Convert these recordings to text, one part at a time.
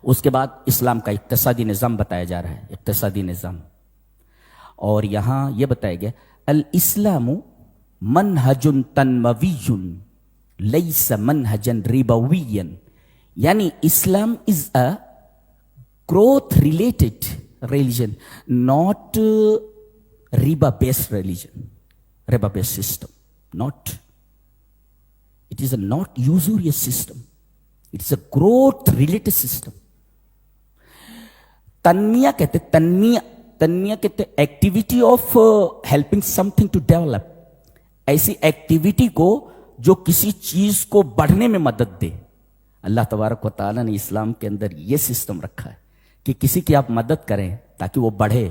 اس کے بعد اسلام کا اقتصادی نظام بتایا جا رہا ہے، اقتصادی نظام، اور یہاں یہ بتایا گیا الاسلام منہج تنموی لیس منہجا ربویا، یعنی اسلام از اے growth related religion, not riba based religion, riba based system, not. It is a not usurious system, it is a growth related system. تنمیہ کہتے تنمیہ کہتے activity of helping something to develop, ایسی ایکٹیویٹی کو جو کسی چیز کو بڑھنے میں مدد دے. اللہ تبارک و تعالیٰ نے اسلام کے اندر یہ سسٹم رکھا ہے کہ کسی کی آپ مدد کریں تاکہ وہ بڑھے.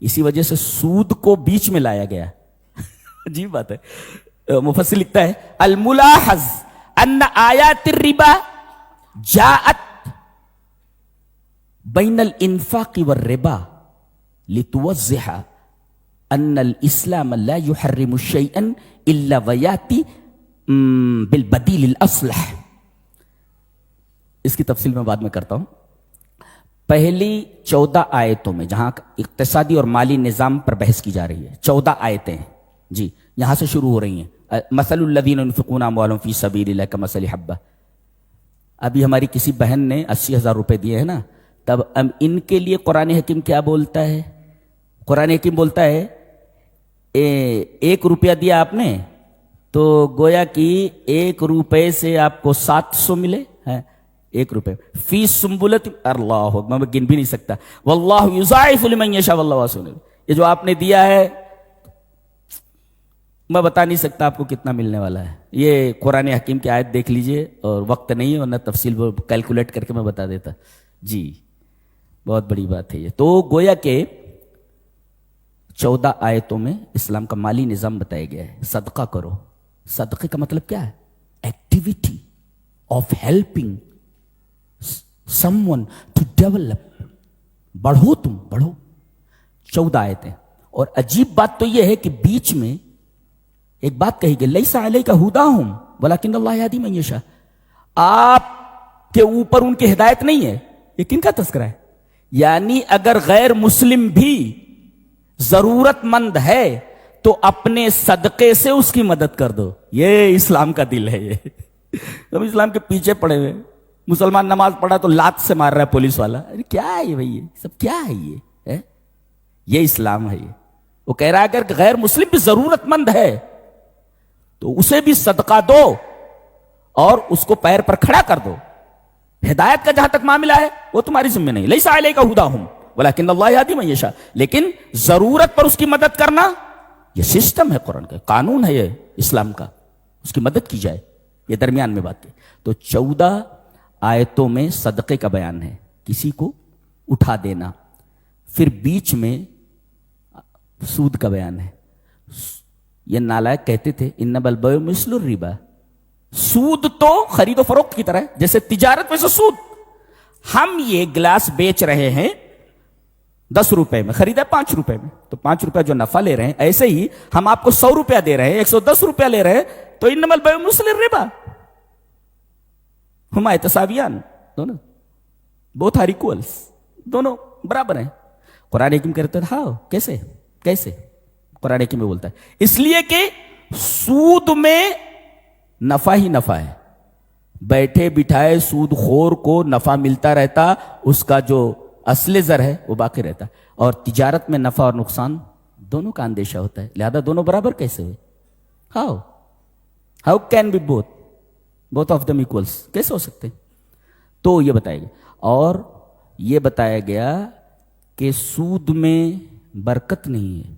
اسی وجہ سے سود کو بیچ میں لایا گیا. عجیب بات ہے. مفسر لکھتا ہے الملاحظ ان آیات الربا جاءت بین الانفاق والربا لتوضح ان الاسلام لا يحرم شيئا الا وياتي بالبدیل الاصلح. اس کی تفصیل میں بعد میں کرتا ہوں. پہلی 14 آیتوں میں جہاں اقتصادی اور مالی نظام پر بحث کی جا رہی ہے، 14 آیتیں جی یہاں سے شروع ہو رہی ہیں. مثل الذین ينفقون اموالهم فی سبیل اللہ کمثل حبہ. ابھی ہماری کسی بہن نے 80,000 روپے دیے ہیں نا، تب ان کے لیے قرآن حکیم کیا بولتا ہے؟ قرآن حکیم بولتا ہے 1 روپیہ دیا آپ نے تو گویا کہ 1 روپے سے آپ کو 700 ملے ہیں. 1 روپے فی سنبلت اللہ، میں گن بھی نہیں سکتا. واللہ یضاعف لمن یشاء واللہ واسع. یہ جو آپ نے دیا ہے میں بتا نہیں سکتا آپ کو کتنا ملنے والا ہے. یہ قرآن حکیم کی آیت دیکھ لیجئے، اور وقت نہیں ہے ورنہ تفصیل وہ کیلکولیٹ کر کے میں بتا دیتا. جی بہت بڑی بات ہے یہ. تو گویا کہ 14 آیتوں میں اسلام کا مالی نظام بتایا گیا ہے. صدقہ کرو. صدقے کا مطلب کیا ہے؟ Activity of helping someone to develop. بڑھو، تم بڑھو. 14 آیتیں. اور عجیب بات تو یہ ہے کہ بیچ میں ایک بات کہی گئی لیس علیک ھداھم ولکن اللہ یہدی من یشاء. آپ کے اوپر ان کی ہدایت نہیں ہے. یہ کن کا تذکرہ ہے؟ یعنی اگر غیر مسلم بھی ضرورت مند ہے تو اپنے صدقے سے اس کی مدد کر دو. یہ اسلام کا دل ہے. یہ ہم اسلام کے پیچھے پڑے ہوئے. مسلمان نماز پڑھا تو لات سے مار رہا ہے پولیس والا. کیا ہے یہ بھائی؟ یہ سب کیا ہے؟ یہ اسلام ہے. یہ وہ کہہ رہا ہے اگر غیر مسلم بھی ضرورت مند ہے تو اسے بھی صدقہ دو اور اس کو پیر پر کھڑا کر دو. ہدایت کا جہاں تک معاملہ ہے وہ تمہاری ذمہ نہیں. لیس علیک ھداھم ولکن اللہ یہدی من یشاء. لیکن ضرورت پر اس کی مدد کرنا یہ سسٹم ہے، قرآن کا قانون ہے یہ اسلام کا. اس کی مدد کی جائے. یہ درمیان میں بات ہے. تو 14 آیتوں میں صدقے کا بیان ہے، کسی کو اٹھا دینا. پھر بیچ میں سود کا بیان ہے. یہ نالائق کہتے تھے انما البیع مثل الربا. سود تو خرید و فروخت کی طرح ہے، جیسے تجارت میں سے سود. ہم یہ گلاس بیچ رہے ہیں 10 روپے میں، خریدا 5 روپے میں، تو 5 روپے جو نفع لے رہے ہیں، ایسے ہی ہم آپ کو 100 روپیہ دے رہے ہیں، 110 روپیہ لے رہے ہیں، تو انما البیع مثل الربا ہما تساویان. دونوں بوتھ آر ایکولس، دونوں برابر ہیں. قرآن حکیم کہتے ہیں ہاں کیسے قرآن حکیم میں بولتا ہے اس لیے کہ سود میں نفع ہی نفع ہے. بیٹھے بٹھائے سود خور کو نفع ملتا رہتا، اس کا جو اصل زر ہے وہ باقی رہتا. اور تجارت میں نفع اور نقصان دونوں کا اندیشہ ہوتا ہے. لہذا دونوں برابر کیسے ہوئے؟ How can be both of them equals? کیسے ہو سکتے؟ تو یہ بتایا گیا. اور یہ بتایا گیا کہ سود میں برکت نہیں ہے،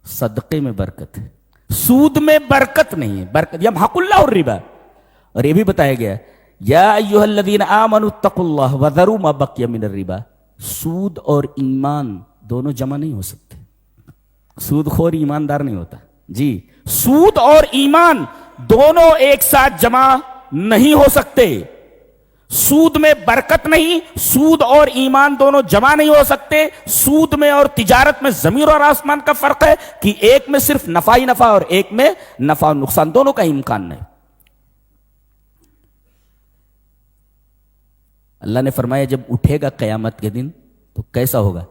صدقے میں برکت ہے. سود میں برکت نہیں ہے، برکت یمحق اللہ الربا. اور یہ بھی بتایا گیا یا ایھا الذین آمنوا اتقوا اللہ وذروا ما بقی من الربا. سود اور ایمان دونوں جمع نہیں ہو سکتے. سود خور ایماندار نہیں ہوتا. جی سود اور ایمان دونوں ایک ساتھ جمع نہیں ہو سکتے. سود میں برکت نہیں، سود اور ایمان دونوں جمع نہیں ہو سکتے. سود میں اور تجارت میں زمین اور آسمان کا فرق ہے کہ ایک میں صرف نفع ہی نفع اور ایک میں نفع اور نقصان دونوں کا امکان نہیں. اللہ نے فرمایا جب اٹھے گا قیامت کے دن تو کیسا ہوگا؟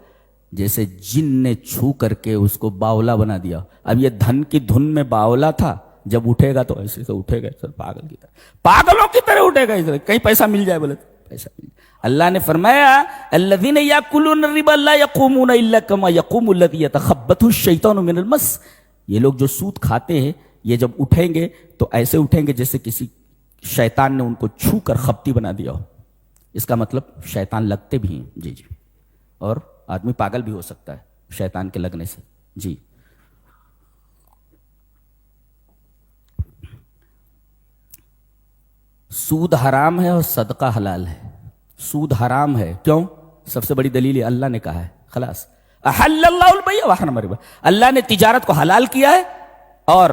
جیسے جن نے چھو کر کے اس کو باولا بنا دیا. اب یہ دھن کی دھن میں باولا تھا, جب اٹھے گا تو ایسے سے اٹھے گا سر, پاگل کی طرح, پاگلوں کی طرح اٹھے گا. اسے کہیں پیسہ مل جائے بولے پیسہ مل جائے. اللہ نے فرمایا الذین یاکلون الربا لا یقومون الا کما یقوم الذی یتخبطہ الشیطان من المس. یہ لوگ جو سود کھاتے ہیں یہ جب اٹھیں گے تو ایسے اٹھیں گے جیسے کسی شیطان نے ان کو چھو کر خپتی بنا دیا ہو. اس کا مطلب شیطان لگتے بھی ہیں. جی جی, اور آدمی پاگل بھی ہو سکتا ہے شیطان کے لگنے سے. جی, سود حرام ہے اور صدقہ حلال ہے. سود حرام ہے کیوں؟ سب سے بڑی دلیل ہے اللہ نے کہا ہے, خلاص احل اللہ البیع وحرم الربا. اللہ نے تجارت کو حلال کیا ہے اور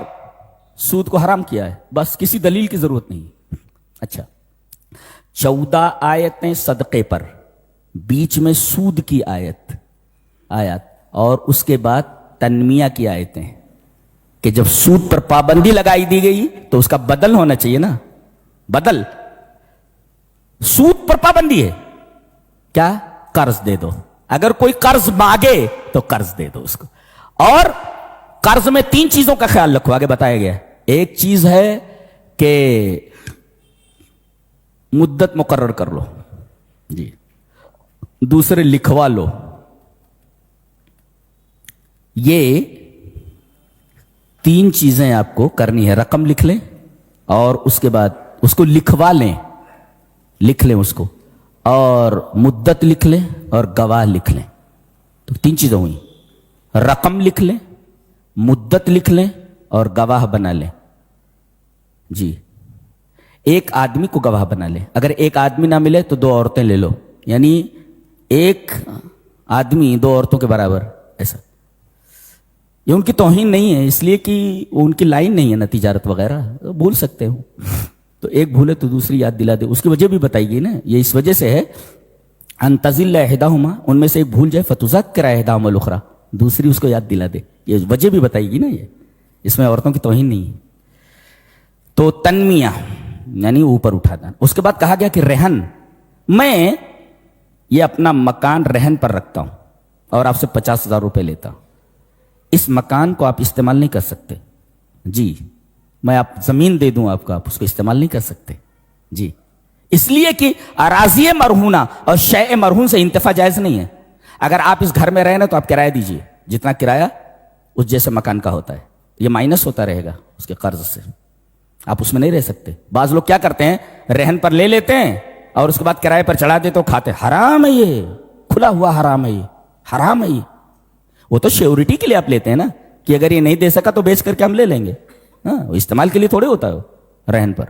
سود کو حرام کیا ہے, بس کسی دلیل کی ضرورت نہیں. اچھا, 14 آیتیں صدقے پر, بیچ میں سود کی آیت اور اس کے بعد تنمیہ کی آیتیں کہ جب سود پر پابندی لگائی دی گئی تو اس کا بدل ہونا چاہیے نا. بدل, سود پر پابندی ہے کیا؟ قرض دے دو. اگر کوئی قرض مانگے تو قرض دے دو اس کو. اور قرض میں 3 چیزوں کا خیال رکھو, آگے بتایا گیا. ایک چیز ہے کہ مدت مقرر کر لو, جی. دوسرے لکھوا لو. یہ 3 چیزیں آپ کو کرنی ہے. رقم لکھ لیں اور اس کے بعد اس کو لکھوا لیں, لکھ لیں اس کو, اور مدت لکھ لیں اور گواہ لکھ لیں. تو 3 چیزیں ہوئی, رقم لکھ لیں, مدت لکھ لیں اور گواہ بنا لیں. جی, ایک آدمی کو گواہ بنا لیں. اگر ایک آدمی نہ ملے تو 2 عورتیں لے لو, یعنی ایک آدمی 2 عورتوں کے برابر. ایسا یہ ان کی توہین نہیں ہے, اس لیے کہ ان کی لائن نہیں ہے نا تجارت وغیرہ, بھول سکتے ہو. تو ایک بھولے تو دوسری یاد دلا دے. اس کی وجہ بھی بتائی گئی نا, یہ اس وجہ سے ہے ان تزل احداہما, ان میں سے ایک بھول جائے, فتذکر احداہما الاخری, دوسری اس کو یاد دلا دے. یہ وجہ بھی بتائی گئی نا, یہ اس میں عورتوں کی توہین نہیں ہے. تو تنمیہ یعنی اوپر اٹھانا. اس کے بعد کہا گیا کہ رہن, میں یہ اپنا مکان رہن پر رکھتا ہوں اور آپ سے 50,000 روپے لیتا ہوں. اس مکان کو آپ استعمال نہیں کر سکتے. جی, میں آپ زمین دے دوں آپ کو, آپ اس کو استعمال نہیں کر سکتے. جی, اس لیے کہ اراضی مرہونہ اور شیء مرہون سے انتفاع جائز نہیں ہے. اگر آپ اس گھر میں رہے نا تو آپ کرایہ دیجئے, جتنا کرایہ اس جیسے مکان کا ہوتا ہے, یہ مائنس ہوتا رہے گا اس کے قرض سے, آپ اس میں نہیں رہ سکتے. بعض لوگ کیا کرتے ہیں, رہن پر لے لیتے ہیں اور اس کے بعد کرایہ پر چڑھا دیتے, تو کھاتے. حرام ہے یہ, کھلا ہوا حرام ہے یہ, حرام ہے یہ. وہ تو شیورٹی کے لیے آپ لیتے ہیں نا, کہ اگر یہ نہیں دے سکا تو بیچ کر کے ہم لے لیں گے. ہاں, استعمال کے لیے تھوڑے ہوتا ہے رہن پر.